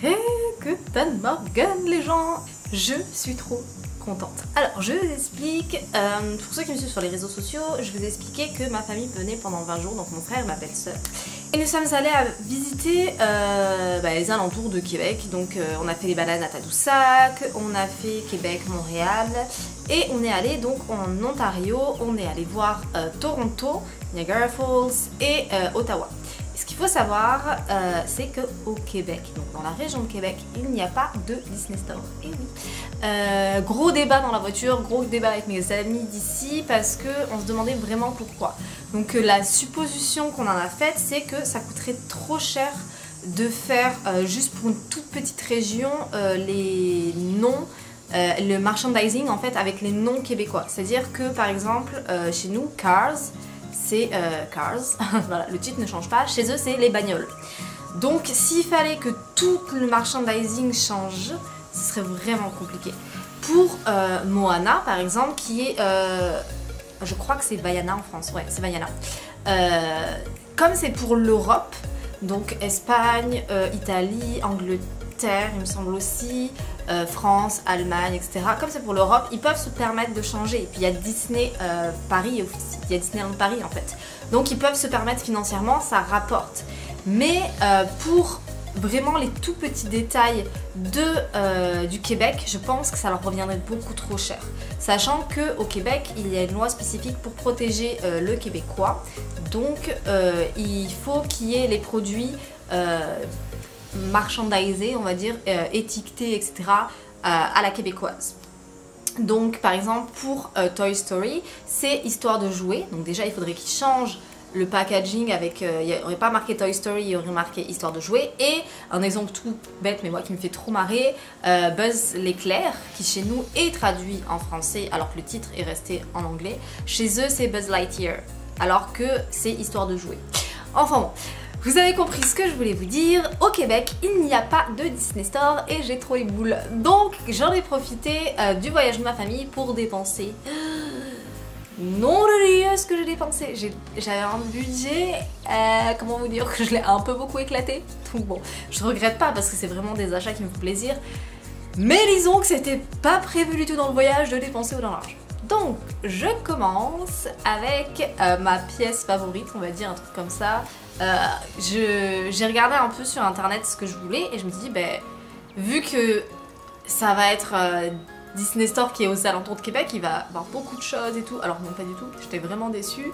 Hey, Guten Morgen les gens. Je suis trop contente. Alors, je vous explique, pour ceux qui me suivent sur les réseaux sociaux, je vous ai expliqué que ma famille venait pendant 20 jours, donc mon frère et ma belle-sœur. Et nous sommes allés visiter les alentours de Québec, donc on a fait les balades à Tadoussac, on a fait Québec, Montréal, et on est allé donc en Ontario, on est allé voir Toronto, Niagara Falls et Ottawa. Ce qu'il faut savoir, c'est qu'au Québec, donc dans la région de Québec, il n'y a pas de Disney Store. Et oui. Gros débat dans la voiture, gros débat avec mes amis d'ici parce qu'on se demandait vraiment pourquoi. Donc la supposition qu'on en a faite, c'est que ça coûterait trop cher de faire juste pour une toute petite région les noms, le merchandising en fait avec les noms québécois. C'est-à-dire que par exemple chez nous, Cars, c'est Cars, voilà, le titre ne change pas, chez eux c'est les bagnoles. Donc s'il fallait que tout le merchandising change, ce serait vraiment compliqué. Pour Moana par exemple, qui est, je crois que c'est Vaiana en France, ouais c'est Vaiana. Comme c'est pour l'Europe, donc Espagne, Italie, Angleterre, il me semble aussi, France, Allemagne, etc. Comme c'est pour l'Europe, ils peuvent se permettre de changer. Et puis il y a Disney Paris aussi, il y a Disneyland Paris en fait. Donc ils peuvent se permettre financièrement, ça rapporte. Mais pour vraiment les tout petits détails du Québec, je pense que ça leur reviendrait beaucoup trop cher. Sachant qu'au Québec, il y a une loi spécifique pour protéger le Québécois. Donc il faut qu'il y ait les produits marchandisés, on va dire, étiquetés, etc. À la québécoise. Donc par exemple pour Toy Story, c'est histoire de jouer. Donc déjà il faudrait qu'ils changent le packaging avec, il n'y aurait pas marqué Toy Story, il y aurait marqué histoire de jouer. Et un exemple tout bête mais moi qui me fait trop marrer, Buzz l'éclair, qui chez nous est traduit en français alors que le titre est resté en anglais. Chez eux c'est Buzz Lightyear alors que c'est histoire de jouer. Enfin bon. Vous avez compris ce que je voulais vous dire, au Québec il n'y a pas de Disney Store et j'ai trop les boules. Donc j'en ai profité du voyage de ma famille pour dépenser. Non de Dieu ce que j'ai dépensé. J'avais un budget, comment vous dire, que je l'ai un peu beaucoup éclaté. Donc bon, je regrette pas parce que c'est vraiment des achats qui me font plaisir. Mais disons que c'était pas prévu du tout dans le voyage de dépenser autant d'argent. Donc je commence avec ma pièce favorite, on va dire un truc comme ça. J'ai regardé un peu sur internet ce que je voulais et je me suis dit, vu que ça va être Disney Store qui est aux alentours de Québec, il va avoir beaucoup de choses et tout. Alors non pas du tout, j'étais vraiment déçue.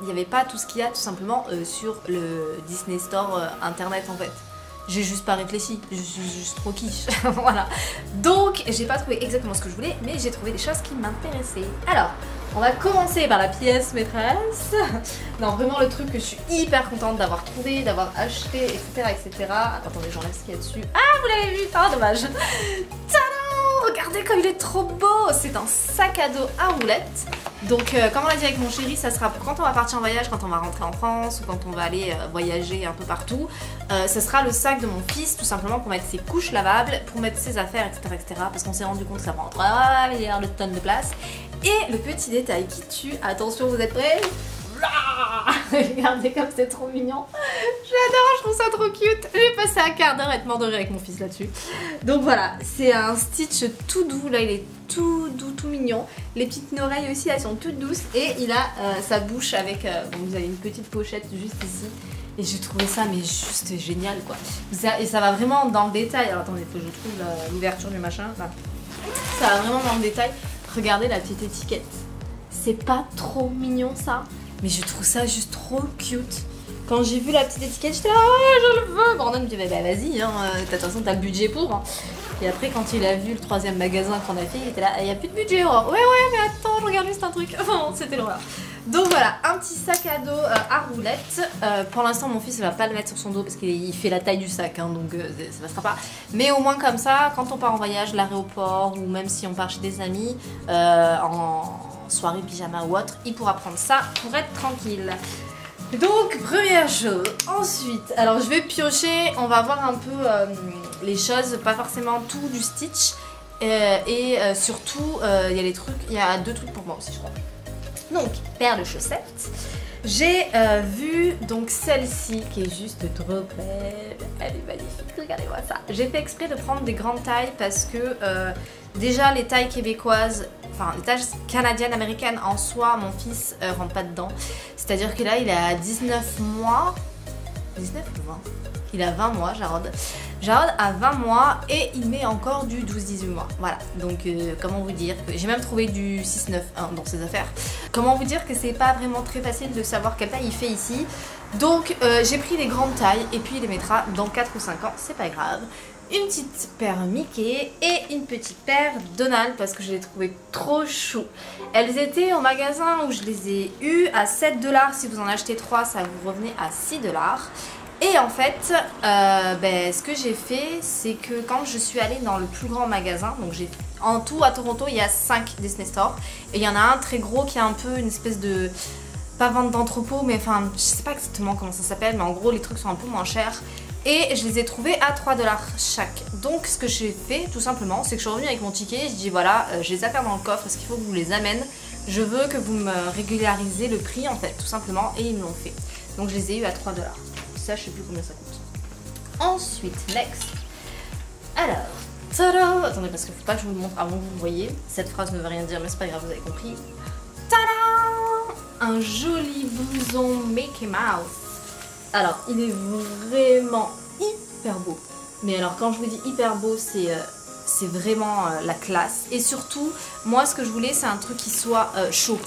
Il n'y avait pas tout ce qu'il y a tout simplement sur le Disney Store internet en fait. J'ai juste pas réfléchi, je suis juste trop quiche, voilà. Donc j'ai pas trouvé exactement ce que je voulais, mais j'ai trouvé des choses qui m'intéressaient. Alors, on va commencer par la pièce maîtresse. Non, vraiment le truc que je suis hyper contente d'avoir trouvé, d'avoir acheté, etc. etc. Attendez, j'enlève ce qu'il y a dessus. Ah, vous l'avez vu, ah dommage. Tadam! Regardez comme il est trop beau. C'est un sac à dos à roulettes. Donc comme on l'a dit avec mon chéri, ça sera pour quand on va partir en voyage, quand on va rentrer en France ou quand on va aller voyager un peu partout. Ce sera le sac de mon fils tout simplement pour mettre ses couches lavables, pour mettre ses affaires, etc. etc. parce qu'on s'est rendu compte que ça prend 3 milliards de tonnes de place. Et le petit détail qui tue, attention vous êtes prêts? Regardez comme c'est trop mignon. J'adore, je trouve ça trop cute. J'ai passé un quart d'heure à être mort de rire avec mon fils là-dessus. Donc voilà, c'est un Stitch tout doux. Là, il est tout doux, tout mignon. Les petites oreilles aussi, elles sont toutes douces. Et il a sa bouche avec... bon, vous avez une petite pochette juste ici. Et j'ai trouvé ça mais juste génial quoi. Et ça va vraiment dans le détail. Alors attendez, faut que je trouve l'ouverture du machin. Là. Ça va vraiment dans le détail. Regardez la petite étiquette. C'est pas trop mignon ça? Mais je trouve ça juste trop cute. Quand j'ai vu la petite étiquette, j'étais là, ouais, je le veux. Brandon me dit, bah vas-y, hein, de toute façon, t'as le budget pour. Hein. Et après, quand il a vu le 3e magasin qu'on a fait, il était là, il n'y a plus de budget. Oh. Ouais, mais attends, je regarde juste un truc. Enfin, c'était l'horreur. Donc voilà, un petit sac à dos à roulettes. Pour l'instant, mon fils ne va pas le mettre sur son dos parce qu'il fait la taille du sac, hein, donc ça passera pas. Mais au moins comme ça, quand on part en voyage, l'aéroport, ou même si on part chez des amis, en soirée pyjama ou autre, il pourra prendre ça pour être tranquille. Donc première chose, ensuite, alors je vais piocher, on va voir un peu les choses, pas forcément tout du Stitch, et surtout il y a les trucs, il y a 2 trucs pour moi aussi je crois. Donc paire de chaussettes, J'ai vu donc celle-ci qui est juste trop belle, elle est magnifique, regardez-moi ça. J'ai fait exprès de prendre des grandes tailles parce que déjà les tailles québécoises, enfin les tailles canadiennes, américaines en soi, mon fils rentre pas dedans. C'est-à-dire que là il a 19 mois, 19 ou 20 ? Il a 20 mois, Jarod. Jarod a 20 mois et il met encore du 12-18 mois. Voilà, donc comment vous dire que j'ai même trouvé du 6-9-1 dans ses affaires. Comment vous dire que c'est pas vraiment très facile de savoir quelle taille il fait ici. Donc j'ai pris les grandes tailles et puis il les mettra dans 4 ou 5 ans, c'est pas grave. Une petite paire Mickey et une petite paire Donald parce que je les trouvais trop chou. Elles étaient au magasin où je les ai eues à 7 $. Si vous en achetez 3, ça vous revenait à 6 $. Et en fait, ce que j'ai fait, c'est que quand je suis allée dans le plus grand magasin, donc en tout à Toronto, il y a 5 Disney Store. Et il y en a un très gros qui a un peu une espèce de, pas vente d'entrepôt, mais enfin, je sais pas exactement comment ça s'appelle, mais en gros, les trucs sont un peu moins chers. Et je les ai trouvés à 3 $ chaque. Donc ce que j'ai fait, tout simplement, c'est que je suis revenue avec mon ticket. Je dis voilà, j'ai les affaires dans le coffre, est-ce qu'il faut que vous les amène? Je veux que vous me régularisez le prix, en fait, tout simplement. Et ils me l'ont fait. Donc je les ai eu à 3 $. Ça, je sais plus combien ça coûte. Ensuite, next. Alors, tada! Attendez, parce qu'il faut pas que je vous le montre avant que vous voyez. Cette phrase ne veut rien dire, mais c'est pas grave, vous avez compris. Tada! Un joli blouson Mickey Mouse. Alors, il est vraiment hyper beau. Mais alors, quand je vous dis hyper beau, c'est vraiment la classe. Et surtout, moi, ce que je voulais, c'est un truc qui soit chaud.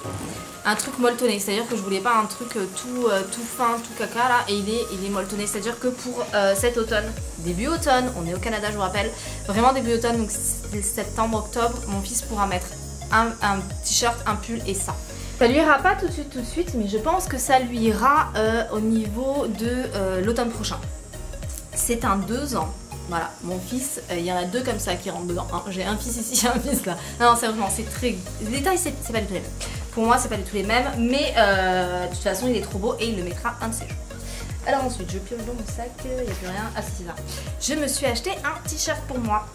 Un truc molletonné, c'est-à-dire que je voulais pas un truc tout fin, tout caca là, et il est molletonné, c'est-à-dire que pour cet automne, début automne, on est au Canada, je vous rappelle, vraiment début automne, donc c'est septembre, octobre, mon fils pourra mettre un t-shirt, un pull et ça. Ça lui ira pas tout de suite, mais je pense que ça lui ira au niveau de l'automne prochain. C'est un 2 ans. Voilà, mon fils, il y en a 2 comme ça qui rentrent dedans. Hein. J'ai un fils ici, un fils là. Non, sérieusement, c'est très... Les tailles, c'est pas du tout les mêmes. Pour moi, c'est pas du tout les mêmes, mais de toute façon, il est trop beau et il le mettra un de ces jours. Alors ensuite, je pioche dans mon sac, il n'y a plus rien. Ah, c'est ça. Je me suis acheté un t-shirt pour moi.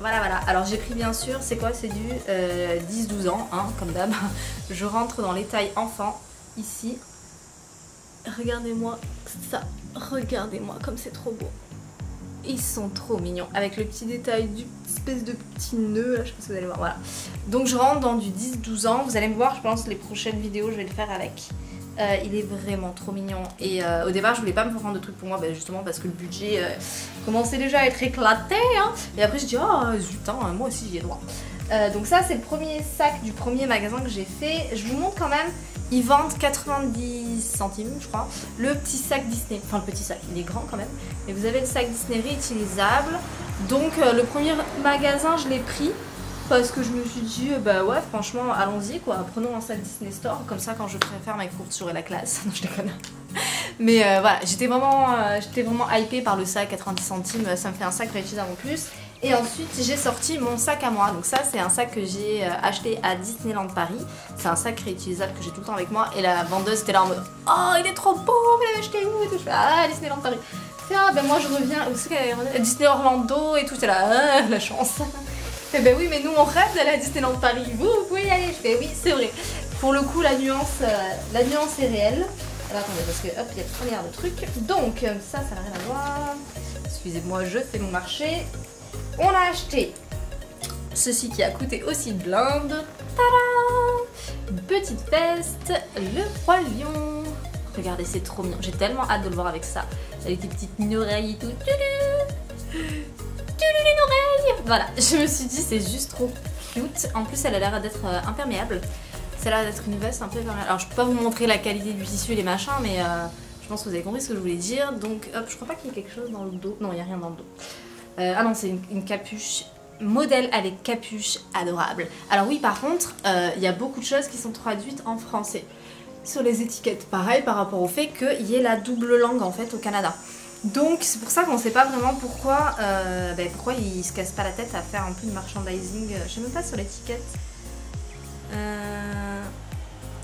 Voilà, voilà. Alors j'ai pris bien sûr, c'est quoi? C'est du 10-12 ans, hein, comme d'hab. Je rentre dans les tailles enfants, ici. Regardez-moi ça. Regardez-moi comme c'est trop beau. Ils sont trop mignons, avec le petit détail du espèce de petit nœud, là, je sais pas si vous allez voir, voilà. Donc je rentre dans du 10-12 ans, vous allez me voir, je pense, les prochaines vidéos, je vais le faire avec. Il est vraiment trop mignon. Et au départ, je voulais pas me prendre de trucs pour moi, justement parce que le budget commençait déjà à être éclaté. Hein. Et après, je dis, oh zut, hein, moi aussi j'y ai droit. Donc ça, c'est le premier sac du premier magasin que j'ai fait. Je vous montre quand même. Ils vendent 90 centimes, je crois, le petit sac Disney. Enfin, le petit sac, il est grand quand même. Et vous avez le sac Disney réutilisable. Donc, le premier magasin, je l'ai pris parce que je me suis dit, bah ouais, franchement, allons-y, quoi. Prenons un sac Disney Store. Comme ça, quand je préfère mes courses, j'aurai la classe. Non, je déconne. Mais voilà, j'étais vraiment hypée par le sac 90 centimes. Ça me fait un sac réutilisable en plus. Et ensuite, j'ai sorti mon sac à moi. Donc ça, c'est un sac que j'ai acheté à Disneyland Paris. C'est un sac réutilisable que j'ai tout le temps avec moi. Et la vendeuse était là en mode, oh, il est trop beau, vous l'avez acheté où? Et tout. Je fais, ah, Disneyland Paris. Et, ah, ben moi, je reviens. Où c'est qu'elle est? Disney Orlando et tout. C'est là, ah, la chance. Et ben oui, mais nous, on rêve d'aller à Disneyland Paris. Vous pouvez y aller. Je fais, oui, c'est vrai. Pour le coup, la nuance est réelle. Alors attendez, parce que hop, il y a 3 milliards de trucs. Donc, ça n'a rien à voir. Excusez-moi, je fais mon marché. On a acheté ceci qui a coûté aussi une blinde. Tada! Une petite veste, le roi lion. Regardez, c'est trop mignon. J'ai tellement hâte de le voir avec ça. Avec des petites oreilles et tout. Une oreille. Voilà, je me suis dit c'est juste trop cute. En plus, elle a l'air d'être imperméable. Ça a l'air d'être une veste un peu imperméable. Alors, je peux pas vous montrer la qualité du tissu et les machins, mais je pense que vous avez compris ce que je voulais dire. Donc, hop, je crois pas qu'il y ait quelque chose dans le dos. Non, il n'y a rien dans le dos. Ah non, c'est une capuche, modèle avec capuche, adorable. Alors oui, par contre, il y a beaucoup de choses qui sont traduites en français sur les étiquettes. Pareil par rapport au fait qu'il y ait la double langue en fait au Canada. Donc c'est pour ça qu'on ne sait pas vraiment pourquoi ils se cassent pas la tête à faire un peu de merchandising. Je sais même pas sur l'étiquette.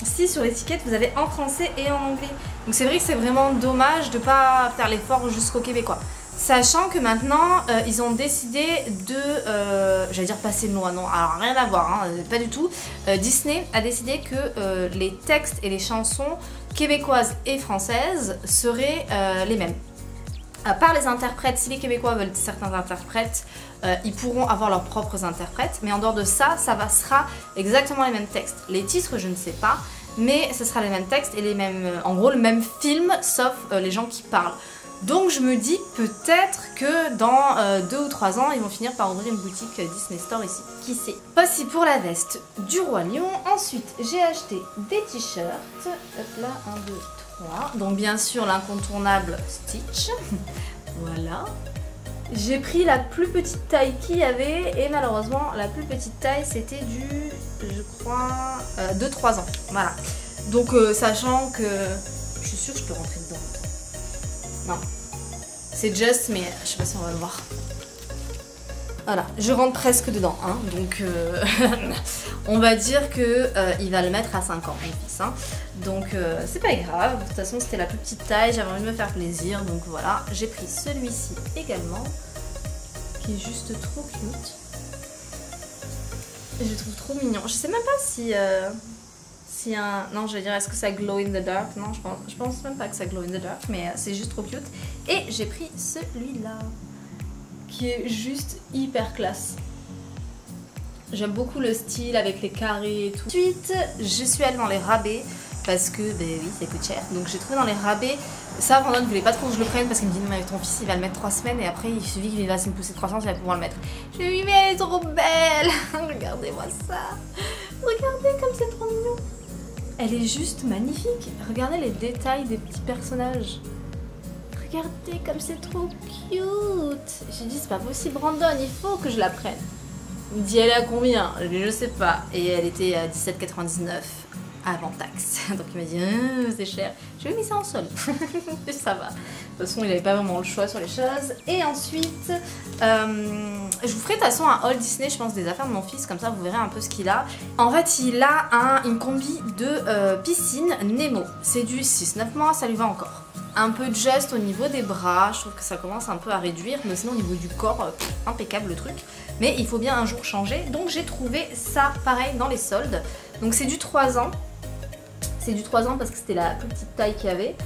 Si, sur l'étiquette vous avez en français et en anglais. Donc c'est vrai que c'est vraiment dommage de ne pas faire l'effort jusqu'au québécois. Sachant que maintenant, ils ont décidé de, j'allais dire passer une loi, non, alors rien à voir, hein, pas du tout. Disney a décidé que les textes et les chansons québécoises et françaises seraient les mêmes. À part les interprètes, si les Québécois veulent certains interprètes, ils pourront avoir leurs propres interprètes, mais en dehors de ça, sera exactement les mêmes textes. Les titres, je ne sais pas, mais ce sera les mêmes textes et les mêmes, en gros, le même film, sauf les gens qui parlent. Donc je me dis peut-être que dans 2 ou 3 ans, ils vont finir par ouvrir une boutique Disney Store ici. Qui sait? Voici pour la veste du Roi Lion. Ensuite, j'ai acheté des t-shirts. Hop là, 1, 2, 3. Donc bien sûr, l'incontournable Stitch. Voilà. J'ai pris la plus petite taille qu'il y avait et malheureusement, la plus petite taille, c'était du, je crois, 2-3 ans. Voilà. Donc sachant que... Je suis sûre que je peux rentrer dedans. Non, c'est juste, mais je sais pas si on va le voir. Voilà, je rentre presque dedans, hein, donc on va dire que il va le mettre à 5 ans, mon fils. Hein. Donc c'est pas grave, de toute façon c'était la plus petite taille, j'avais envie de me faire plaisir, donc voilà. J'ai pris celui-ci également, qui est juste trop cute. Et je le trouve trop mignon. Je sais même pas si... Non, je vais dire, est-ce que ça glow in the dark? Non, je pense même pas que ça glow in the dark, mais c'est juste trop cute. Et j'ai pris celui-là, qui est juste hyper classe. J'aime beaucoup le style avec les carrés et tout. Ensuite, je suis allée dans les rabais, parce que, ben oui, ça coûte cher. Donc j'ai trouvé dans les rabais, ça, Brandon ne voulait pas trop que je le prenne, parce qu'il me dit, non mais ton fils, il va le mettre 3 semaines, et après, il suffit qu'il fasse une poussée de croissance, il va pouvoir le mettre. Je lui ai dit, mais elle est trop belle. Regardez-moi ça. Regardez comme c'est trop mignon. Elle est juste magnifique. Regardez les détails des petits personnages. Regardez comme c'est trop cute. J'ai dit c'est pas possible Brandon, il faut que je la prenne. Il me dit elle est à combien? Je sais pas. Et elle était à 17,99 avant taxe. Donc il m'a dit c'est cher. Je lui ai mis ça en solde. Ça va. De toute façon il avait pas vraiment le choix sur les choses. Et ensuite je vous ferai de toute façon un haul Disney je pense des affaires de mon fils. Comme ça vous verrez un peu ce qu'il a. En fait il a une combi de piscine Nemo. C'est du 6-9 mois, ça lui va encore. Un peu juste au niveau des bras, je trouve que ça commence un peu à réduire, mais sinon au niveau du corps, impeccable le truc. Mais il faut bien un jour changer, donc j'ai trouvé ça pareil dans les soldes. Donc c'est du 3 ans, c'est du 3 ans parce que c'était la plus petite taille qu'il y avait.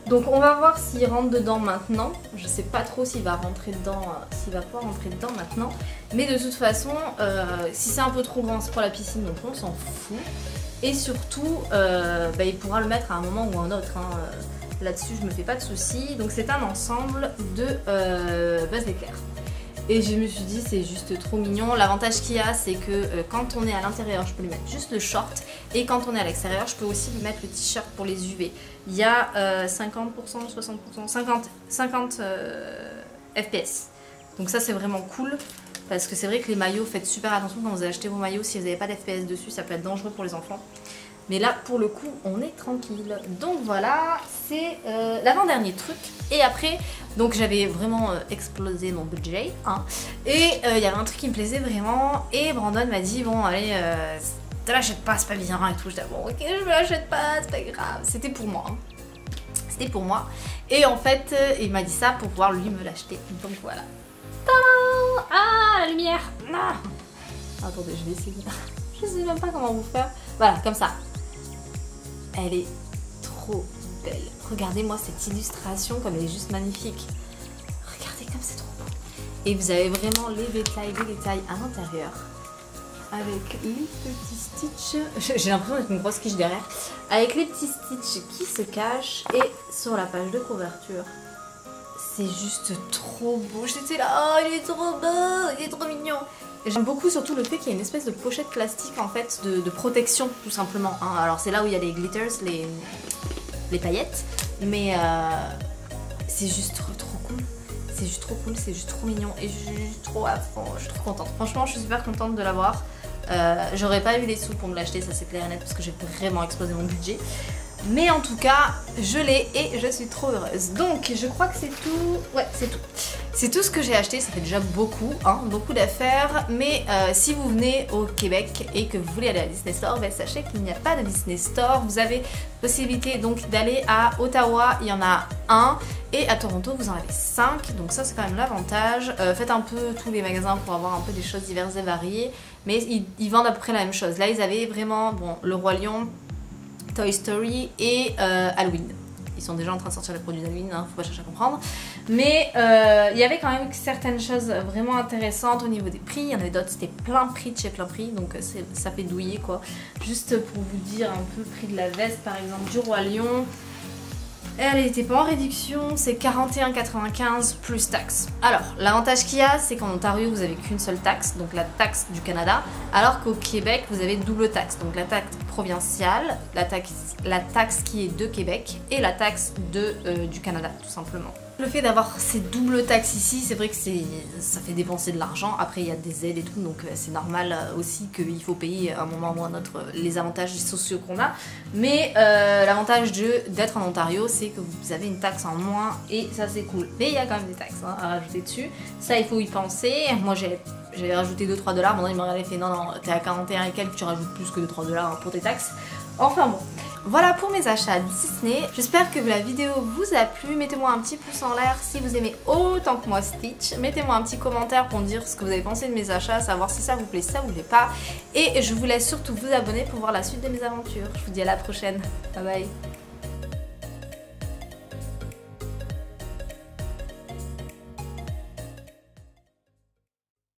Donc on va voir s'il rentre dedans maintenant, je sais pas trop s'il va rentrer dedans, s'il va pouvoir rentrer dedans maintenant. Mais de toute façon, si c'est un peu trop grand, c'est pour la piscine, donc on s'en fout. Et surtout, il pourra le mettre à un moment ou un autre, hein. Là-dessus, je me fais pas de soucis. Donc c'est un ensemble de Buzz l'éclair. Et je me suis dit, c'est juste trop mignon. L'avantage qu'il y a, c'est que quand on est à l'intérieur, je peux lui mettre juste le short. Et quand on est à l'extérieur, je peux aussi lui mettre le t-shirt pour les UV. Il y a 50%, 60%, 50 FPS. Donc ça, c'est vraiment cool. Parce que c'est vrai que les maillots, faites super attention quand vous achetez vos maillots. Si vous n'avez pas d'FPS dessus, ça peut être dangereux pour les enfants. Mais là, pour le coup, on est tranquille. Donc voilà, c'est l'avant-dernier truc. Et après, donc j'avais vraiment explosé mon budget. Hein. Et il y avait un truc qui me plaisait vraiment. Et Brandon m'a dit, bon, allez, te l'achètes pas, c'est pas bien et tout. Je dis, bon, ok, je me l'achète pas, c'est pas grave. C'était pour moi. Hein. C'était pour moi. Et en fait, il m'a dit ça pour pouvoir lui me l'acheter. Donc voilà. Tadam! Ah, la lumière! Ah. Attendez, je vais essayer. Je sais même pas comment vous faire. Voilà, comme ça. Elle est trop belle. Regardez-moi cette illustration comme elle est juste magnifique. Regardez comme c'est trop beau. Et vous avez vraiment les détails à l'intérieur. Avec les petits stitches. J'ai l'impression d'être une grosse quiche derrière. Avec les petits stitches qui se cachent. Et sur la page de couverture. C'est juste trop beau. J'étais là, oh il est trop beau, il est trop mignon. J'aime beaucoup surtout le fait qu'il y a une espèce de pochette plastique en fait de protection tout simplement. Hein. Alors c'est là où il y a les glitters, les paillettes, mais c'est juste trop cool. C'est juste trop cool, c'est juste trop mignon et je suis trop à fond, je suis trop contente. Franchement je suis super contente de l'avoir. J'aurais pas eu les sous pour me l'acheter, ça c'est clair et net parce que j'ai vraiment explosé mon budget. Mais en tout cas, je l'ai et je suis trop heureuse. Donc, je crois que c'est tout. Ouais, c'est tout. C'est tout ce que j'ai acheté. Ça fait déjà beaucoup, hein, beaucoup d'affaires. Mais si vous venez au Québec et que vous voulez aller à Disney Store, ben, sachez qu'il n'y a pas de Disney Store. Vous avez possibilité donc d'aller à Ottawa, il y en a un. Et à Toronto, vous en avez 5. Donc ça, c'est quand même l'avantage. Faites un peu tous les magasins pour avoir un peu des choses diverses et variées. Mais ils vendent à peu près la même chose. Là, ils avaient vraiment, bon, le Roi Lion, Toy Story et Halloween. Ils sont déjà en train de sortir les produits d'Halloween, hein, faut pas chercher à comprendre. Mais il y avait quand même certaines choses vraiment intéressantes au niveau des prix. Il y en avait d'autres, c'était plein prix de chez plein prix, donc ça fait douiller quoi. Juste pour vous dire un peu le prix de la veste par exemple du Roi Lion. Elle n'était pas en réduction, c'est 41,95 plus taxe. Alors, l'avantage qu'il y a, c'est qu'en Ontario, vous avez qu'une seule taxe, donc la taxe du Canada, alors qu'au Québec, vous avez double taxe. Donc la taxe provinciale, la taxe qui est de Québec et la taxe du Canada, tout simplement. Le fait d'avoir ces doubles taxes ici, c'est vrai que ça fait dépenser de l'argent. Après, il y a des aides et tout, donc c'est normal aussi qu'il faut payer à un moment ou à un autre les avantages sociaux qu'on a. Mais l'avantage d'être en Ontario, c'est que vous avez une taxe en moins et ça c'est cool. Mais il y a quand même des taxes hein, à rajouter dessus. Ça, il faut y penser. Moi, j'ai rajouté 2-3 $. Maintenant, il m'a fait non, t'es à 41 et quelques, tu rajoutes plus que 2-3 $ pour tes taxes. Enfin bon. Voilà pour mes achats Disney. J'espère que la vidéo vous a plu. Mettez-moi un petit pouce en l'air si vous aimez autant que moi Stitch. Mettez-moi un petit commentaire pour me dire ce que vous avez pensé de mes achats, savoir si ça vous plaît, si ça vous plaît pas. Et je vous laisse surtout vous abonner pour voir la suite de mes aventures. Je vous dis à la prochaine. Bye bye.